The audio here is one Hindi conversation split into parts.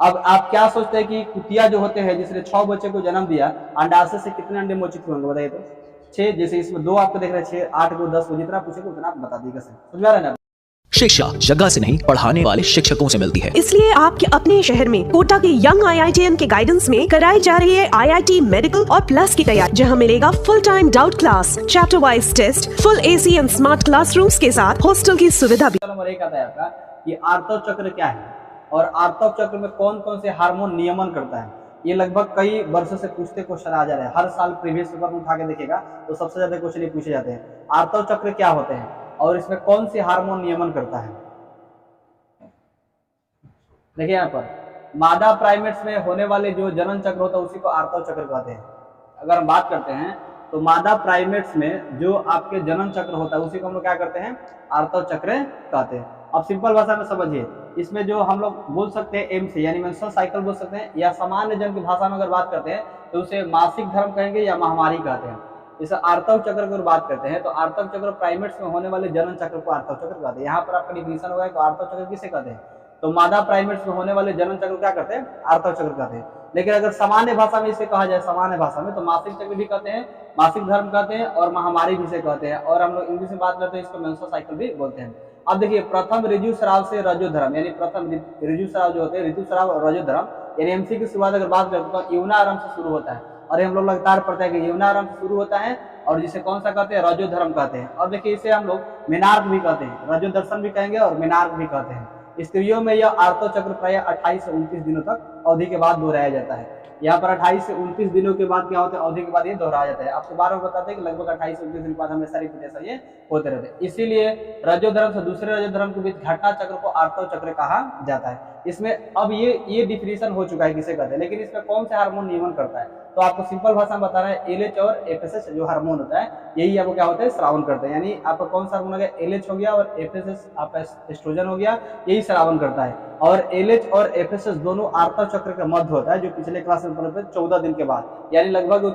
अब आप क्या सोचते हैं कि कुतिया जो होते हैं जिसने 6 बच्चे को जन्म दिया, अंडाशय से कितने अंडे मोचित होंगे बताइए तो? 6। जैसे इसमें 2 आपको देख रहे हैं, 6, 8 को 10 को जितना पूछेगा उतना आप बता दीजिएगा। समझ में आ रहा है ना? शिक्षा जगह से नहीं पढ़ाने वाले शिक्षकों से मिलती है। इसलिए आपके अपने शहर में कोटा के यंग IITian के गाइडेंस में कराई जा रही है IIT मेडिकल और प्लस की तैयारी, जहां मिलेगा full time doubt class, chapter wise test, full AC and smart classrooms के साथ हॉस्टल की सुविधा भी। नंबर 1 आता है आपका कि आर्तव चक्र क्या है और आर्तव चक्र में कौन कौन से हार्मोन नियमन करता है। ये लगभग कई वर्षों से पूछते क्वेश्चन आ जा रहे हैं, हर साल प्रीवियस पेपर में उठा के देखिएगा तो सबसे ज्यादा क्वेश्चन ये पूछे जाते हैं, आर्तव चक्र क्या होते हैं और इसमें कौन से हार्मोन नियमन करता है। देखिए यहाँ पर मादा प्राइमेट्स में होने वाले जो जनन चक्र होता है उसी को आर्तव चक्र कहते हैं। अगर हम बात करते हैं तो मादा प्राइमेट्स में जो आपके जनन चक्र होता है उसी को हम लोग क्या करते हैं, आर्तव चक्र कहते हैं। अब सिंपल भाषा में समझिए, इसमें जो हम लोग बोल सकते हैं एम से यानी मेंस्ट्रुअल साइकिल बोल सकते हैं, या सामान्य जन की भाषा में अगर बात करते हैं तो उसे मासिक धर्म कहेंगे या महामारी कहते हैं। इसे आर्तव चक्र की बात करते हैं तो आर्तव चक्र प्राइमेट्स में होने वाले जनन चक्र को आर्तव चक्र कहते हैं। यहाँ पर आपका डिफिनेशन होगा कि आर्तव चक्र किसे कहते हैं, तो मादा प्राइमेट्स में होने वाले जनन चक्र क्या कहते हैं, आर्तव चक्र कहते हैं। लेकिन अगर सामान्य भाषा में इसे कहा जाए, सामान्य भाषा में, तो मासिक चक्र भी कहते हैं, मासिक धर्म कहते हैं और महामारी भी इसे कहते हैं, और हम लोग इंग्लिश में बात करते हैं इसको मेंस्ट्रुअल साइकिल भी बोलते हैं। अब देखिए प्रथम ऋजुस्राव से रजोधर्म यानी प्रथम ऋजुस्राव जो होते हैं, ऋतुस्राव और रजोधर्म यानी MC की शुरुआत अगर बात करते हैं तो यौनारंभ से शुरू होता है, और हम लोग लगातार पढ़ते हैं कि यौनारंभ से शुरू होता है और जिसे कौन सा कहते हैं, रजोधर्म कहते हैं। और देखिए इसे हम लोग मेनार्क भी कहते हैं, रजोदर्शन भी कहेंगे और मेनार्क भी कहते हैं। स्त्रियों में यह आर्तव चक्र प्राय 28 से 29 दिनों तक अवधि के बाद दोहराया जाता है। यहाँ पर 28 से 29 दिनों के बाद क्या होता है, अवधि के बाद ये दोहराया जाता है। आपको बार बार बताते हैं कि लगभग 28 से 29 दिन के बाद हमेशा रिपीटेशन ये होते रहते हैं। इसीलिए रजोधर्म से दूसरे रजोधर्म के बीच घटना चक्र को आर्तव चक्र कहा जाता है। इसमें अब ये डिफिनेशन हो चुका है किसे कहते हैं, लेकिन इसमें कौन सा हार्मोन नियमन करता है, तो आपको सिंपल भाषा में बता रहा है LH और FSH जो हार्मोन होता है यही आपको क्या होता है, श्रावण करते हैं। यानी आपका कौन सा हार्मोन हो गया, LH हो गया और FSH आपका एस्ट्रोजन हो गया, यही श्रावण करता है। और LH और FSH दोनों आर्तव चक्र का मध्य होता है, जो पिछले क्लास में पढ़े थे 14 दिन के बाद, यानी लगभग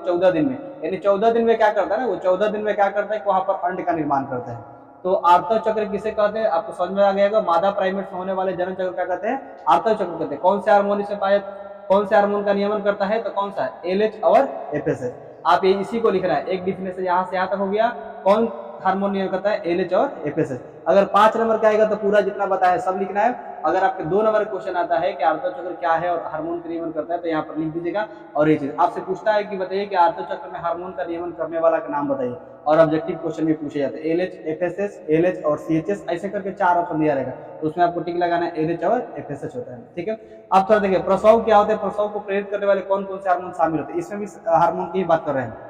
14 दिन में, यानी 14 दिन में क्या करता है ना, वो 14 दिन में क्या करता है, वहां पर अंड का निर्माण करता है। तो आर्तव चक्र किसे कहते हैं, आपको समझ में आ गया, मादा प्राइमेट्स में होने वाले जनन चक्र क्या कहते हैं, आर्तव चक्र कहते हैं। कौन से हार्मोन इसमें पाए, कौन से हार्मोन का नियमन करता है, तो कौन सा है, LH और FSH। आप ये इसी को लिखना है, एक डिफिनेशन यहाँ से यहाँ तक हो गया, कौन हार्मोन नियमन करता है, LH और FSH। अगर 5 नंबर का आएगा तो पूरा जितना बताया है सब लिखना है। अगर आपके 2 नंबर क्वेश्चन आता है कि आर्तव चक्र क्या है और हार्मोन का नियमन करता है, तो यहाँ पर लिख दीजिएगा। और ये चीज आपसे पूछता है कि बताइए कि आर्तव चक्र में हार्मोन का नियमन करने वाला का नाम बताइए, और ऑब्जेक्टिव क्वेश्चन भी पूछे जाते हैं। LH, FSH, LH और CHS ऐसे करके 4 ऑप्शन दिया रहेगा, तो उसमें आपको टिक लगाना है, LH और FSH होता है। ठीक है, अब थोड़ा देखिए प्रसव क्या होता है, प्रसव को प्रेरित करने वाले कौन कौन से हार्मोन शामिल होते हैं, इसमें भी हार्मोन की बात कर रहे हैं।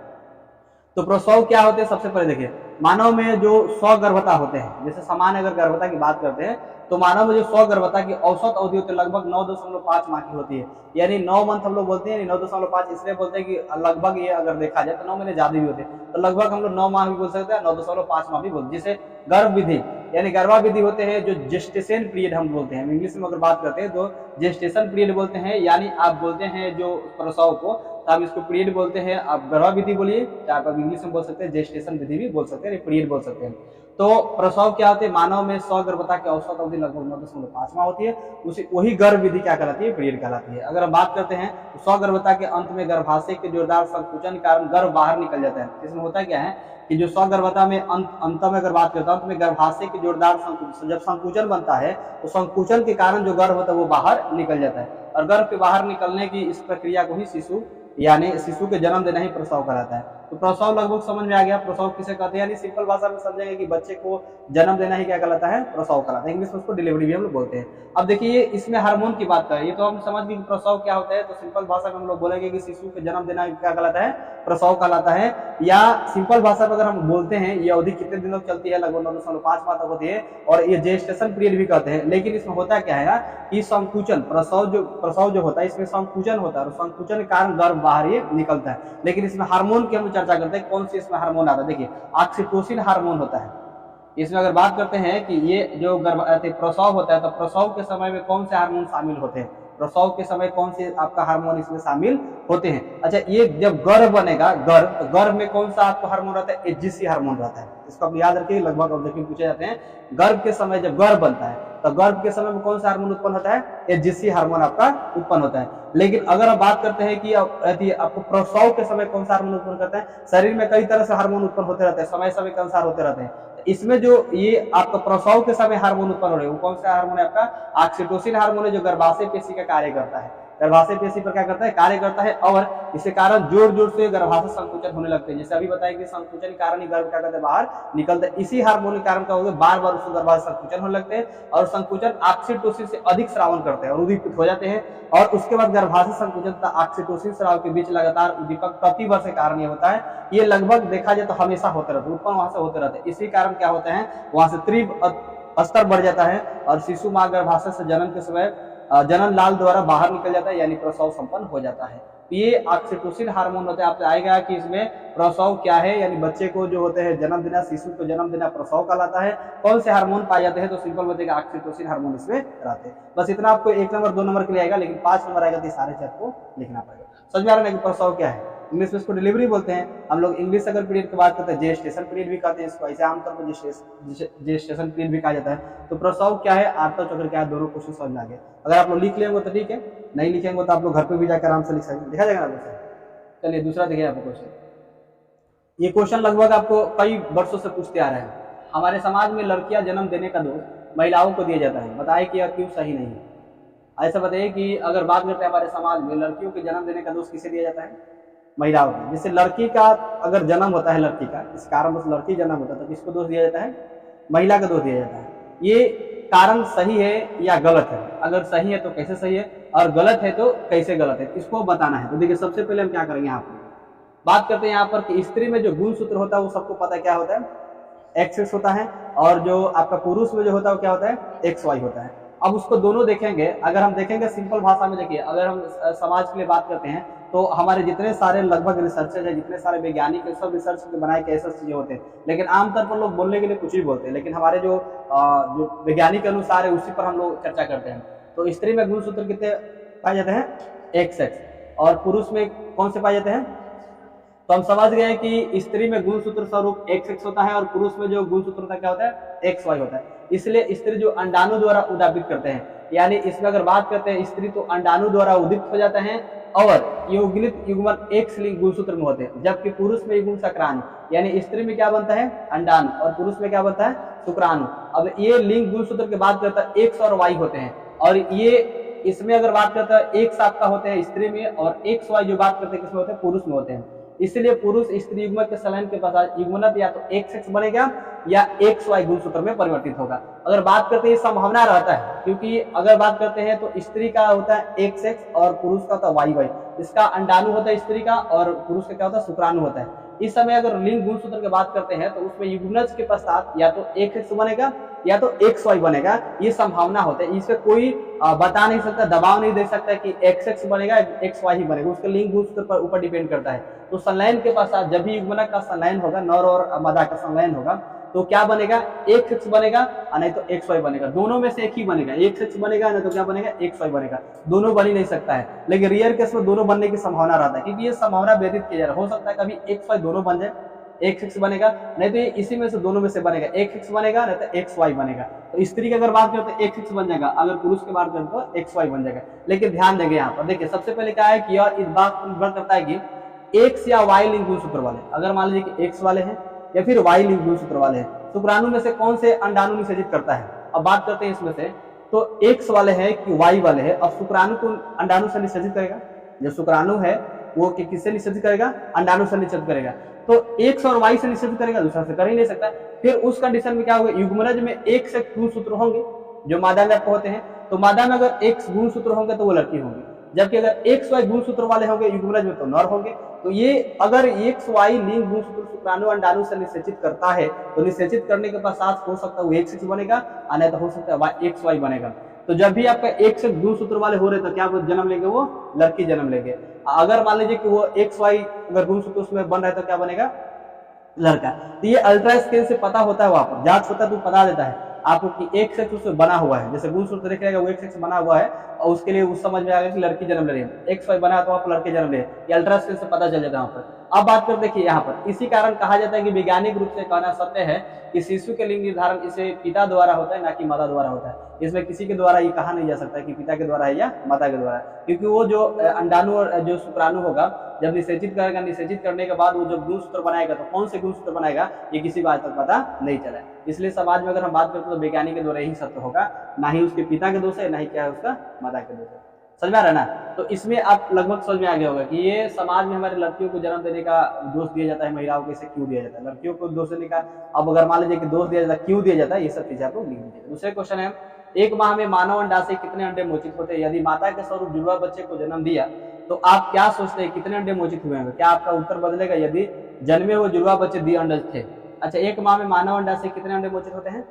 तो प्रसव क्या होते हैं, सबसे पहले देखिए मानव में जो स्वगर्भता होते हैं, जैसे सामान्य अगर गर्भता की बात करते हैं तो मानव में जो स्वगर्भता की औसत अवधि होती है लगभग 9.5 माह की होती है, यानी 9 मंथ हम लोग बोलते हैं, 9.5 इसलिए बोलते हैं कि लगभग ये अगर देखा जाए तो 9 महीने ज्यादा भी होते हैं, तो लगभग हम लोग 9 माह भी बोल सकते हैं, 9.5 माह भी बोलते हैं। जिसे गर्भ विधि यानी गर्भाविधि होते हैं, जो जेस्टेशन पीरियड हम बोलते हैं, इंग्लिश में अगर बात करते हैं तो जेस्टेशन पीरियड बोलते हैं, यानी आप बोलते हैं जो प्रसव को, तो आप इसको पीरियड बोलते हैं, आप गर्भाविधि बोलिए, आप इंग्लिश में बोल सकते हैं, जेस्टेशन विधि भी बोल सकते हैं, पीरियड बोल सकते हैं। तो प्रसव क्या होते हैं, मानव में स्वगर्भता की औसत अवधि लगभग 9.5 माह होती है, उसी वही गर्भ विधि क्या कहलाती है, पीरियड कहलाती है। अगर हम बात करते हैं तो स्वगर्भता के अंत में गर्भाशय के जोरदार संकुचन के कारण गर्भ बाहर निकल जाता है। इसमें होता क्या है कि जो स्वगर्भता में अंत में अगर बात करता हूं, अंत में गर्भाशय के जोरदार संकुचन, जब संकुचन बनता है तो संकुचन के कारण जो गर्भ होता है वो बाहर निकल जाता है, और गर्भ के बाहर निकलने की इस प्रक्रिया को ही शिशु यानी शिशु के जन्म देना ही प्रसव कहलाता है। तो प्रसव लगभग समझ में आ गया, प्रसव किसे कहते हैं, यानी सिंपल भाषा में समझेंगे कि बच्चे को जन्म देना ही क्या कहलाता है, प्रसव कहलाता है। इंग्लिश में उसको डिलीवरी भी हम लोग बोलते हैं। अब देखिए इसमें हार्मोन की बात करें, ये तो हम समझ गए कि प्रसव क्या होता है, तो सिंपल भाषा में हम लोग बोलेंगे कि शिशु के जन्म देना क्या कहलाता है, प्रसव कहलाता है। या सिंपल भाषा में अगर हम बोलते हैं ये अवधि कितने दिनों तक चलती है, लगभग 9.5 माह तक होती है, और ये जेस्टेशन पीरियड भी कहते हैं। लेकिन इसमें होता क्या है कि संकुचन, प्रसव जो होता है इसमें संकुचन होता है, और संकुचन के कारण गर्भ बाहर ये निकलता है। लेकिन इसमें हार्मोन की हम चर्चा करते हैं, कौन सी इसमें हार्मोन आता है, देखिए ऑक्सीटोसिन हार्मोन होता है। इसमें अगर बात करते हैं कि ये जो प्रसव होता है, तो प्रसव के समय में कौन से हार्मोन शामिल होते हैं, प्रसव के समय कौन से आपका हार्मोन इसमें शामिल होते हैं। अच्छा, ये जब गर्भ बनेगा, गर्भ में कौन सा आपको हार्मोन रहता है, HCG हार्मोन रहता है। इसको आप याद रखिए, लगभग ऑब्जेक्टिव पूछे जाते हैं। गर्भ के समय जब गर्भ बनता है तो गर्भ के समय में कौन सा हार्मोन उत्पन्न होता है? एचजीसी हार्मोन आपका उत्पन्न होता है। लेकिन अगर आप बात करते हैं कि यदि आपको प्रसव के समय कौन सा हार्मोन उत्पन्न करता है, शरीर में कई तरह से हार्मोन उत्पन्न होते रहते हैं, समय समय के अनुसार होते रहते हैं। इसमें जो ये आपका प्रसव के समय हार्मोन उत्पन्न हो रहे हैं वो कौन सा हार्मोन है? आपका ऑक्सीटोसिन हार्मोन है, जो गर्भाशय पेशी का कार्य करता है। गर्भाशय पेशी पर क्या करता है? कार्य करता है, और इसके कारण जोर जोर से गर्भाशय संकुचन होने लगते हैं। जैसे अभी बताया कि संकुचन के कारण ही गर्भ क्या करते हैं? बाहर निकलते हैं। इसी हार्मोन के कारण क्या होगा? बार बार उसको गर्भाशय संकुचन होने लगते हैं, और संकुचन ऑक्सीटोसिन से अधिक स्रावन करते हैं और उद्दीपित हो जाते हैं। और उसके बाद गर्भाशय संकुचन तथा ऑक्सीटोसिन स्राव के बीच लगातार उद्दीपक प्रतिवर्ष के कारण ये होता है। ये लगभग देखा जाए तो हमेशा होते रहते हैं, उत्पन्न वहां से होते रहते हैं। इसी कारण क्या होते हैं? वहां से तीव्र स्तर बढ़ जाता है, और शिशु मां गर्भाशय से जन्म के समय जनन लाल द्वारा बाहर निकल जाता है, यानी प्रसव संपन्न हो जाता है। ये ऑक्सीटोसिन हार्मोन होता है। आपसे आएगा कि इसमें प्रसव क्या है, यानी बच्चे को जो होते हैं जन्म देना, शिशु को जन्म देना प्रसव कहलाता है। कौन से हार्मोन पाए जाते हैं? तो सिंपल बताएगा ऑक्सीटोसिन हार्मोन इसमें रहते हैं। बस इतना आपको 1 नंबर 2 नंबर के लिए आएगा, लेकिन 5 नंबर आएगा तो सारे चीज आपको लिखना पड़ेगा। समझ में आ रहा है कि प्रसव क्या है? इंग्लिश में इसको डिलीवरी बोलते हैं हम लोग। इंग्लिश अगर पीरियड की बात करते हैं जेस्टेशन पीरियड भी कहते हैं इसको, ऐसे आमतौर पर जेस्टेशन पीरियड भी कहा जाता है। तो प्रसव क्या है, आर्तव चक्र क्या है, दोनों क्वेश्चन समझ में आ गए। अगर आप लोग लिख लेंगे तो ठीक है, नहीं लिखेंगे तो आप लोग घर पे भी जाकर आराम से लिख सकते, लिखा जाएगा ना। चलिए दूसरा देखिए आपको क्वेश्चन। ये क्वेश्चन लगभग आपको कई वर्षों से पूछते आ रहे हैं। हमारे समाज में लड़कियां जन्म देने का दोष महिलाओं को दिया जाता है, बताइए कि यह क्यों सही नहीं है? ऐसा बताइए कि अगर बात करते हैं हमारे समाज में लड़कियों के जन्म देने का दोष किसे दिया जाता है? महिलाओं को। जैसे लड़की का अगर जन्म होता है, लड़की का इस कारण बस लड़की जन्म होता है, तो किसको दोष दिया जाता है? महिला का दोष दिया जाता है। ये कारण सही है या गलत है? अगर सही है तो कैसे सही है, और गलत है तो कैसे गलत है, इसको बताना है। तो देखिए सबसे पहले हम क्या करेंगे, यहाँ पर बात करते हैं यहाँ पर कि स्त्री में जो गुणसूत्र होता है वो सबको पता है क्या होता है? XX होता है, और जो आपका पुरुष में जो होता है वो क्या होता है? XY होता है। अब उसको दोनों देखेंगे, अगर हम देखेंगे सिंपल भाषा में, देखिए अगर हम समाज के लिए बात करते हैं तो हमारे जितने सारे लगभग रिसर्चर है, जितने सारे वैज्ञानिक है, सब रिसर्च के बनाए के ऐसा चीजें होते हैं। लेकिन आमतौर पर लोग बोलने के लिए कुछ भी बोलते हैं, लेकिन हमारे जो वैज्ञानिक अनुसार है उसी पर हम लोग चर्चा करते हैं। तो स्त्री में गुणसूत्र कितने पाए जाते हैं? XX, और पुरुष में कौन से पाए जाते हैं? तो हम समझ गए कि स्त्री में गुणसूत्र स्वरूप XX होता है, और पुरुष में जो गुणसूत्र होता है क्या होता है? XY होता है। इसलिए स्त्री जो अंडाणु द्वारा उद्दीपित करते हैं, यानी इसमें अगर बात करते हैं स्त्री तो अंडाणु द्वारा उद्दीपित हो जाते हैं, और युग्मित युग्मन X लिंग गुणसूत्र में होते हैं, जबकि पुरुष में युग्मन शुक्राणु, यानी स्त्री में क्या बनता है? अंडाणु, और पुरुष में क्या बनता है? शुक्राणु। अब ये लिंग गुणसूत्र की बात करता है X और Y होते हैं, और ये इसमें अगर बात करते हैं X आपका होते हैं स्त्री में, और XY जो बात करते हैं किसमें होते हैं? पुरुष में होते हैं। इसलिए पुरुष स्त्री युग्मक के संलयन के पश्चात युग्मनत या तो XX बनेगा या XY गुणसूत्र में परिवर्तित होगा। अगर बात करते हैं संभावना रहता है, क्योंकि अगर बात करते हैं तो स्त्री का होता है XX और पुरुष का होता है YY। इसका अंडाणु होता है स्त्री का, और पुरुष का क्या होता है? शुक्राणु होता है। इस समय अगर लिंग गुणसूत्र की बात करते हैं तो उसमें युग्मनज के पश्चात या तो XX बनेगा या तो XY बनेगा, ये संभावना होता है। इससे कोई बता नहीं सकता, दबाव नहीं दे सकता कि XX बनेगा XY ही बनेगा, उसके लिंग गुणसूत्र पर ऊपर डिपेंड करता है। तो संलयन के पश्चात जब भी युग्मनक का संलयन होगा, नर और मादा का संलयन होगा, तो क्या बनेगा? XX बनेगा, नहीं तो XY बनेगा। दोनों में से एक ही बनेगा, XX बनेगा नहीं तो क्या बनेगा? XY बनेगा। दोनों बन ही नहीं सकता है, लेकिन रियर केस में दोनों बनने की संभावना रहता है, क्योंकि ये संभावना व्यतीत किया जा रहा है। हो सकता है कभी XY दोनों बन जाए, XX बनेगा, नहीं तो ये इसी में से दोनों में से बनेगा, XX बनेगा नहीं तो XY बनेगा। तो स्त्री की अगर बात करें तो XX बन जाएगा, अगर पुरुष की बात करें तो XY बन जाएगा। लेकिन ध्यान देंगे यहाँ पर, देखिए सबसे पहले क्या है कि यह इस बात पर निर्भर करता है कि X या Y लिंग गुणसूत्र वाले, अगर मान लीजिए कि X वाले हैं या फिर Y लिंग गुणसूत्र वाले हैं, शुक्राणु में से कौन से अंडाणु निषेचित करता है? अब बात करते हैं इसमें से, तो X वाले हैं कि Y वाले हैं। अब शुक्राणु को अंडाणु से निषेचित करेगा, जो शुक्राणु है वो किससे निषेचित करेगा? अंडाणु से निषेचित करेगा। तो X और Y से निषेचित करेगा, दूसरा से कर ही नहीं सकता। फिर उस कंडीशन में क्या होगा? युग्मनज में एक से गुणसूत्र होंगे जो मादा में आपको होते हैं, तो मादा में अगर X गुणसूत्र होंगे तो वो लड़की होंगी, जबकि अगर XY गुणसूत्र वाले होंगे युग्मनज में तो नर होंगे। तो ये अगर XY लिंग गुणसूत्र शुक्राणु अंडाणु से निषेचित करता है, तो निषेचित करने के पश्चात हो सकता है वो XX बनेगा, नहीं तो हो सकता है XY बनेगा। तो जब भी आपका X गुणसूत्र वाले हो रहे तो क्या जन्म लेंगे? वो लड़की जन्म लेंगे। अगर मान लीजिए कि वो XY अगर गुणसूत्र उसमें बन रहा है तो क्या बनेगा? लड़का। तो ये अल्ट्रास्कैन से पता होता है, वहां पर जांच होता है तो पता देता है आपको कि XX उसमें बना हुआ है, जैसे गुणसूत्र देखेगा वो XX बना हुआ है, और उसके लिए उस समझ में आ गया कि लड़की जन्म ले रही है। XY बना तो वहां पर लड़के जन्म ले, ये अल्ट्रास्कैन से पता चल जाता है वहां पर। अब बात कर देखिए यहाँ पर, इसी कारण कहा जाता है कि वैज्ञानिक रूप से कहना सत्य है कि शिशु के लिंग निर्धारण इसे पिता द्वारा होता है, ना कि माता द्वारा होता है। इसमें किसी के द्वारा ये कहा नहीं जा सकता कि पिता के द्वारा है या माता के द्वारा है, क्योंकि वो जो अंडाणु और जो शुक्राणु होगा जब निषेचित करेगा, निषेचित करने के बाद वो जब गुणसूत्र बनाएगा तो कौन से गुणसूत्र बनाएगा ये किसी को आज तक पता नहीं चला। इसलिए समाज में अगर हम बात करते हैं तो वैज्ञानिक के द्वारा ही सत्य होगा, ना ही उसके पिता के दोष है, ना ही क्या है उसका माता के दोष है। समझ में आ रहा है ना? तो इसमें आप लगभग समझ में आ गया होगा कि ये समाज में हमारे लड़कियों को जन्म देने का दोष दिया जाता है, महिलाओं को इसे क्यों दिया जाता है, लड़कियों को दोष देने का अब अगर मान लीजिए कि दोष दिया जाता है, क्यों दिया जाता है, ये सब चीजें आपको लिख दीजिए। दूसरे क्वेश्चन है, एक माह में मानव अंडा से कितने अंडे मोचित होते हैं? यदि माता के स्वरूप जुड़वा बच्चे को जन्म दिया तो आप क्या सोचते हैं कितने अंडे मोचित हुए होंगे? क्या आपका उत्तर बदलेगा यदि जन्मे हुए जुड़वा बच्चे द्वि अंडज थे? अच्छा, एक माह में मानव अंडा से कितने अंडे मोचित होते हैं?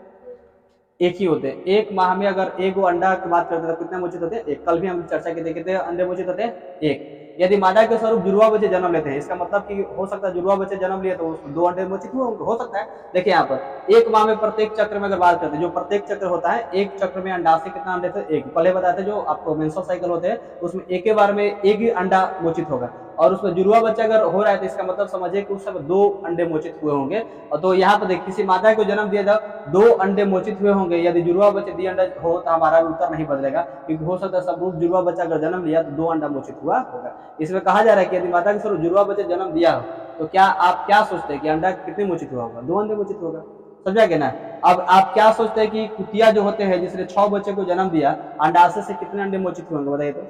एक ही होते हैं। एक माह में अगर एक वो अंडा की बात करते हैं तो कितने मोचित होते हैं? एक। कल भी हम चर्चा की थी कितने अंडे मोचित होते हैं? एक। यदि मादा के स्वरूप जुड़वा बच्चे जन्म लेते हैं, इसका मतलब कि हो सकता है जुड़वा बच्चे जन्म लिए तो 2 अंडे मोचित हुए हो सकता है। देखिए यहाँ पर एक माह में प्रत्येक चक्र में अगर बात करते हैं, जो प्रत्येक चक्र होता है एक चक्र में अंडा से कितना अंडे थे? एक। पहले बताते जो आपको मेंस्ट्रुअल साइकिल होते हैं उसमें एक ही बार में एक ही अंडा मोचित होगा, और उसमें जुड़वा बच्चा अगर हो रहा है तो इसका मतलब समझिए कि उस समय 2 अंडे मोचित हुए होंगे। और तो यहाँ पर देख किसी माता को जन्म दिया जब 2 अंडे मोचित हुए होंगे, यदि जुड़वा बच्चे 2 अंडा हो तो हमारा उत्तर नहीं बदलेगा, क्योंकि हो सकता है सब जुड़वा बच्चा अगर जन्म लिया तो 2 अंडा मोचित हुआ होगा। इसमें कहा जा रहा है कि यदि माता के स्वरूप जुड़वा बच्चे जन्म दिया हो तो क्या आप क्या सोचते हैं कि अंडा कितने मोचित हुआ होगा? 2 अंडे मोचित होगा। समझा गया ना? अब आप क्या सोचते हैं कि कुतिया जो होते हैं जिसने 6 बच्चे को जन्म दिया, अंडाशय से कितने अंडे मोचित हुए होंगे बताइए तो?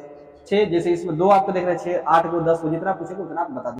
6। जैसे इसमें 2 आपको देख रहे हैं, 6, 8 को 10 को जितना पूछेगा उतना आप बता दीजिए।